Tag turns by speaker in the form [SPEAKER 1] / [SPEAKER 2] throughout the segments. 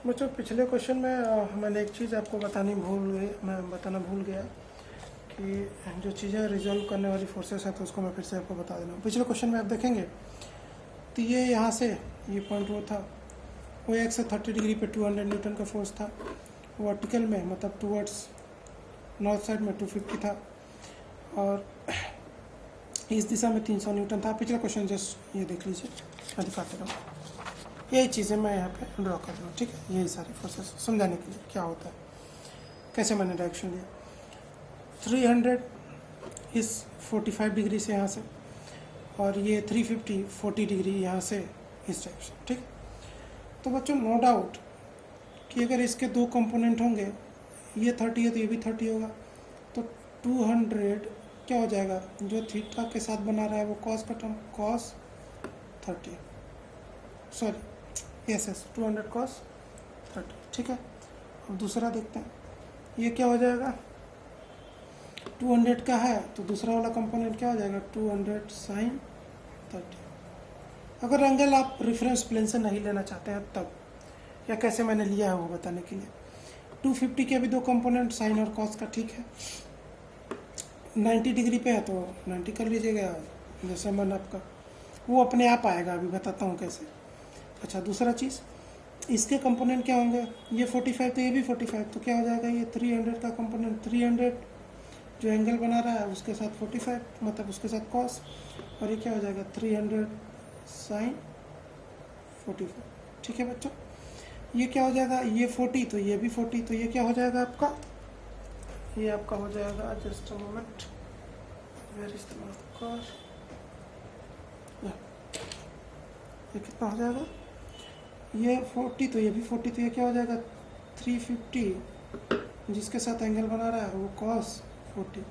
[SPEAKER 1] बच्चों पिछले क्वेश्चन में मैंने एक चीज़ आपको बताना भूल गया कि जो चीज़ें रिजॉल्व करने वाली फोर्सेस है तो उसको मैं फिर से आपको बता देना। पिछले क्वेश्चन में आप देखेंगे तो ये यहाँ से ये पॉइंट वो था, वो एक से 30 डिग्री पे 200 न्यूटन का फोर्स था। वर्टिकल में मतलब टूवर्ड्स नॉर्थ साइड में 250 था और इस दिशा में 300 न्यूटन था। पिछला क्वेश्चन जस्ट ये देख लीजिए, मैं दिखाते रहूँ। यही चीज़ें मैं यहाँ पे ड्रॉ कर रहा हूँ, ठीक है। यही सारी फोर्सेस समझाने के लिए क्या होता है, कैसे मैंने डायरेक्शन लिया। 300 इस 45 डिग्री से यहाँ से, और ये 350 40 डिग्री यहाँ से इस डायरेक्शन, ठीक है। तो बच्चों नो डाउट कि अगर इसके दो कंपोनेंट होंगे, ये 30 है तो ये भी 30 होगा, तो 200 क्या हो जाएगा, जो थीटा के साथ बना रहा है वो कॉस का term cos 30, sorry yes 200 cos 30, ठीक है। अब दूसरा देखते हैं, ये क्या हो जाएगा, 200 का है तो दूसरा वाला कंपोनेंट क्या हो जाएगा 200 sin 30। अगर एंगल आप रेफरेंस प्लेन से नहीं लेना चाहते हैं तब, या कैसे मैंने लिया है वो बताने के लिए, 250 के भी दो कंपोनेंट साइन और कॉस का, ठीक है। 90 डिग्री पे है तो 90 कर लीजिएगा, जैसे मन आपका, वो अपने आप आएगा, अभी बताता हूँ कैसे। अच्छा दूसरा चीज़, इसके कंपोनेंट क्या होंगे, ये 45 तो ये भी 45, तो क्या हो जाएगा, ये 300 का कंपोनेंट 300 जो एंगल बना रहा है उसके साथ 45 मतलब उसके साथ कॉस, और ये क्या हो जाएगा 300 साइन 45, ठीक है बच्चों। ये क्या हो जाएगा, ये 40 तो ये भी 40, तो ये क्या हो जाएगा आपका, ये आपका हो जाएगा, just a moment, where is the marker, ये कितना हो जाएगा, ये 40 तो ये भी 40, तो ये क्या हो जाएगा 350 जिसके साथ एंगल बना रहा है वो cos 40,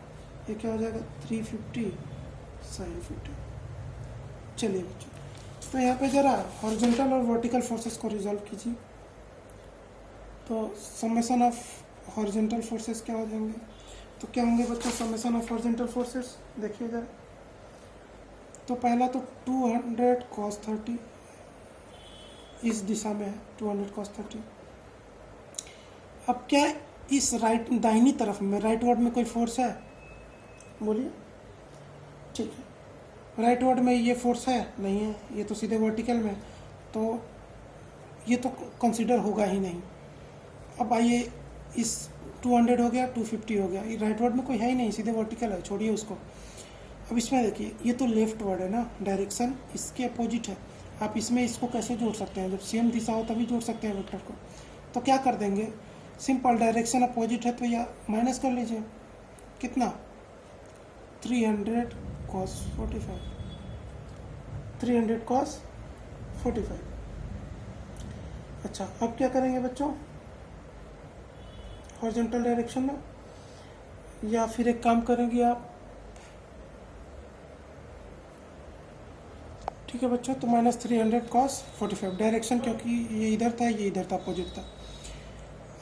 [SPEAKER 1] ये क्या हो जाएगा 350 sin 50। चलिए बच्चों, तो यहाँ पे ज़रा हॉरिजॉन्टल और वर्टिकल फोर्सेस को रिजॉल्व कीजिए। तो समेशन ऑफ हॉरिजॉन्टल फोर्सेस क्या हो जाएंगे, तो क्या होंगे बच्चों समेशन ऑफ हॉरिजॉन्टल फोर्सेस, देखिए ज़रा। तो पहला तो 200 cos 30 इस दिशा में है, 200 cos 30। अब क्या इस दाहिनी तरफ में राइट वर्ड में कोई फोर्स है, बोलिए, ठीक है। राइट वर्ड में ये फोर्स है नहीं है, ये तो सीधे वर्टिकल में, तो ये तो कंसीडर होगा ही नहीं। अब आइए, इस 200 हो गया, 250 हो गया, ये राइट वर्ड में कोई है ही नहीं, सीधे वर्टिकल है, छोड़िए उसको। अब इसमें देखिए, ये तो लेफ्ट वर्ड है ना, डायरेक्शन इसके अपोजिट है। आप इसमें इसको कैसे जोड़ सकते हैं, जब सेम दिशा हो तभी जोड़ सकते हैं वेक्टर को। तो क्या कर देंगे, सिंपल, डायरेक्शन अपोजिट है तो या माइनस कर लीजिए, कितना 300 cos 45, 300 cos 45। अच्छा अब क्या करेंगे बच्चों, हॉरिजॉन्टल डायरेक्शन में, या फिर एक काम करेंगे आप, ठीक है बच्चों, तो -300 cos 45 डायरेक्शन, क्योंकि ये इधर था ये इधर था, अपोजिट था।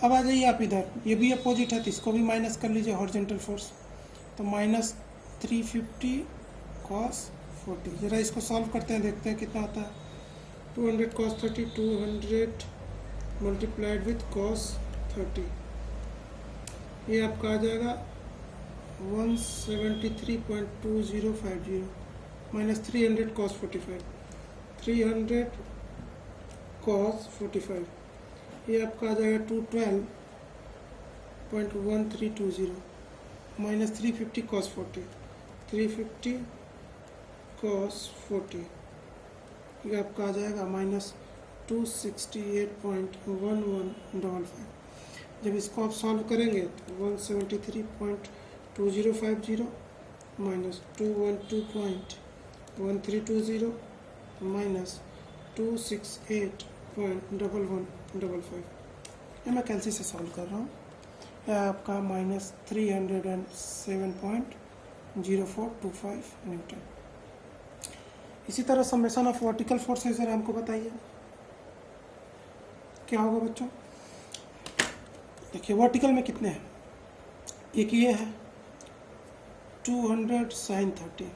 [SPEAKER 1] अब आ जाइए आप इधर, ये भी अपोजिट है तो इसको भी माइनस कर लीजिए, हॉरिजॉन्टल फोर्स, तो -350 cos 40। जरा इसको सॉल्व करते हैं, देखते हैं कितना आता है। 200 cos 30, 200 मल्टीप्लाइड विथ cos 30, ये आपका आ जाएगा 173.2050 -300 cos 45, 300 cos 45, ये आपका आ जाएगा 212.1320 -350 cos 40, 350 cos 40, ये आपका आ जाएगा -268.1155। जब इसको आप सॉल्व करेंगे तो 173.2050 -212.1320 -268.1155, ये मैं कैलसी से सॉल्व कर रहा हूँ। यह आपका -307.0425 न्यूटन। इसी तरह समेशन ऑफ वर्टिकल फोर्सेस जरा हमको बताइए क्या होगा बच्चों। देखिए वर्टिकल में कितने हैं, एक ये है 200 sin 30,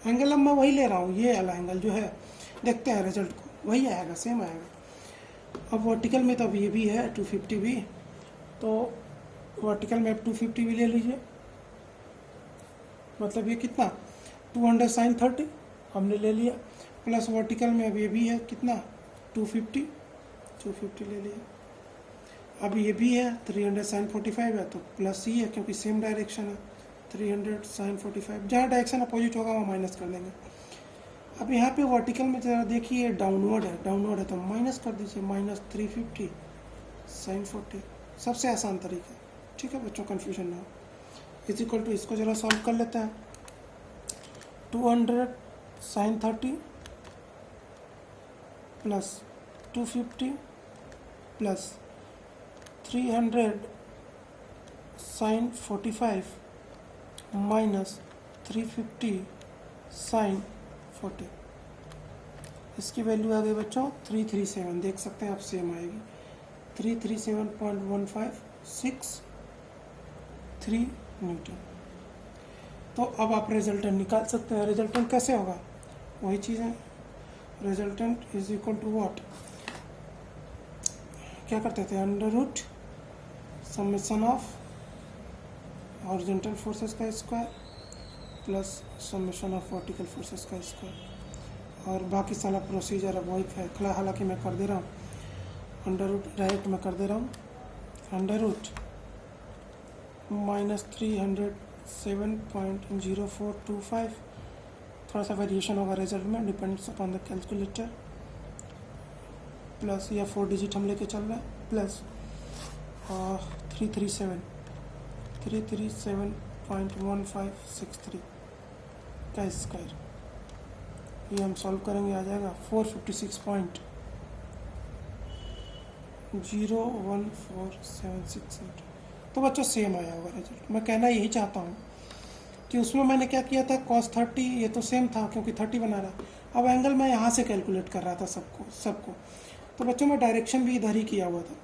[SPEAKER 1] एंगल अब मैं वही ले रहा हूँ, ये वाला एंगल जो है, देखते हैं रिजल्ट को, वही आएगा, सेम आएगा। अब वर्टिकल में तो अब ये भी है 250 भी, तो वर्टिकल में अब 250 भी ले लीजिए, मतलब ये कितना 200 साइन 30 हमने ले लिया, प्लस वर्टिकल में अब ये भी है कितना 250 ले लिया। अब ये भी है 300 साइन 45 है, तो प्लस ही है क्योंकि सेम डायरेक्शन है, 300 साइन 45, जहाँ डायरेक्शन अपोजिट होगा वहाँ माइनस कर देंगे। अब यहाँ पे वर्टिकल में ज़रा देखिए डाउनवर्ड है तो माइनस कर दीजिए, -350 साइन 40, सबसे आसान तरीका। ठीक है बच्चों, कन्फ्यूजन ना हो। इज इक्वल टू, इसको ज़रा सॉल्व कर लेते हैं, 200 sine 30 plus 250 plus 300 sine 45 minus 350 sine 40, इसकी वैल्यू आ गई बच्चों 337, देख सकते हैं आप, सेम आएगी 337.156 न्यूटन। तो अब आप रिजल्टेंट निकाल सकते हैं। रिजल्टेंट कैसे होगा, वही चीज़ है, resultant is equal to what, क्या करते थे, under root summation of horizontal forces का square plus summation of vertical forces का स्क्वायर, और बाकी सारा प्रोसीजर अब वही है, हालांकि मैं कर दे रहा हूँ अंडर रूट, डायरेक्ट मैं कर दे रहा हूँ अंडर रूट -307.0425, थोड़ा सा वेरिएशन होगा रिजल्ट में, depends upon the calculator, plus या 4 डिजिट हम लेके चल रहे हैं, प्लस 337.1563 का स्क्वायर, ये हम सॉल्व करेंगे, आ जाएगा 456.01476। तो बच्चों सेम आया होगा रिजल्ट। मैं कहना यही चाहता हूँ कि उसमें मैंने क्या किया था, cos 30 ये तो सेम था क्योंकि 30 बना रहा, अब एंगल मैं यहाँ से कैलकुलेट कर रहा था सबको। तो बच्चों मैं डायरेक्शन भी इधर ही किया हुआ था,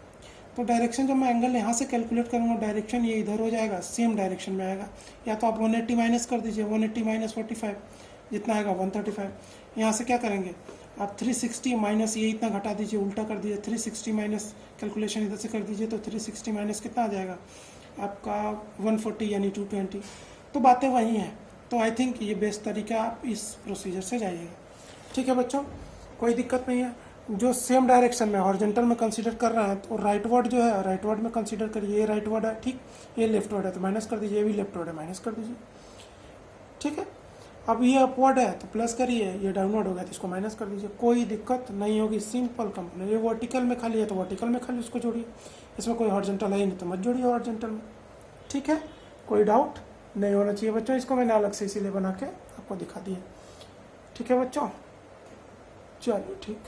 [SPEAKER 1] तो डायरेक्शन जब मैं एंगल यहाँ से कैलकुलेट करूँगा, डायरेक्शन ये इधर हो जाएगा, सेम डायरेक्शन में आएगा। या तो आप 180 माइनस कर दीजिए, 180 माइनस 45 जितना आएगा 135। यहाँ से क्या करेंगे आप, 360 माइनस ये इतना घटा दीजिए, उल्टा कर दीजिए, 360 माइनस कैलकुलेशन इधर से कर दीजिए, तो 360 माइनस कितना आ जाएगा आपका 140 यानी 220। तो बातें वही हैं। तो आई थिंक ये बेस्ट तरीका, आप इस प्रोसीजर से जाइएगा। ठीक है बच्चों, कोई दिक्कत नहीं है। जो सेम डायरेक्शन में हॉरिजॉन्टल में कंसीडर कर रहे हैं, तो राइट वर्ड जो है राइट वर्ड में कंसीडर करिए, ये राइट वर्ड है, ठीक, ये लेफ्ट वर्ड है तो माइनस कर दीजिए, ये भी लेफ्ट वर्ड है माइनस कर दीजिए। ठीक है, अब ये अपवर्ड है तो प्लस करिए, ये डाउनवर्ड हो गया तो इसको माइनस कर दीजिए, कोई दिक्कत नहीं होगी, सिंपल कंपोनेंट। ये वर्टिकल में खाली है तो वर्टिकल में खाली उसको जोड़िए, इसमें कोई हॉरिजॉन्टल है ही नहीं तो मत जोड़िए हॉरिजॉन्टल में। ठीक है, कोई डाउट नहीं होना चाहिए बच्चों, इसको मैंने अलग से इसीलिए बना के आपको दिखा दिया। ठीक है बच्चों, चलिए ठीक।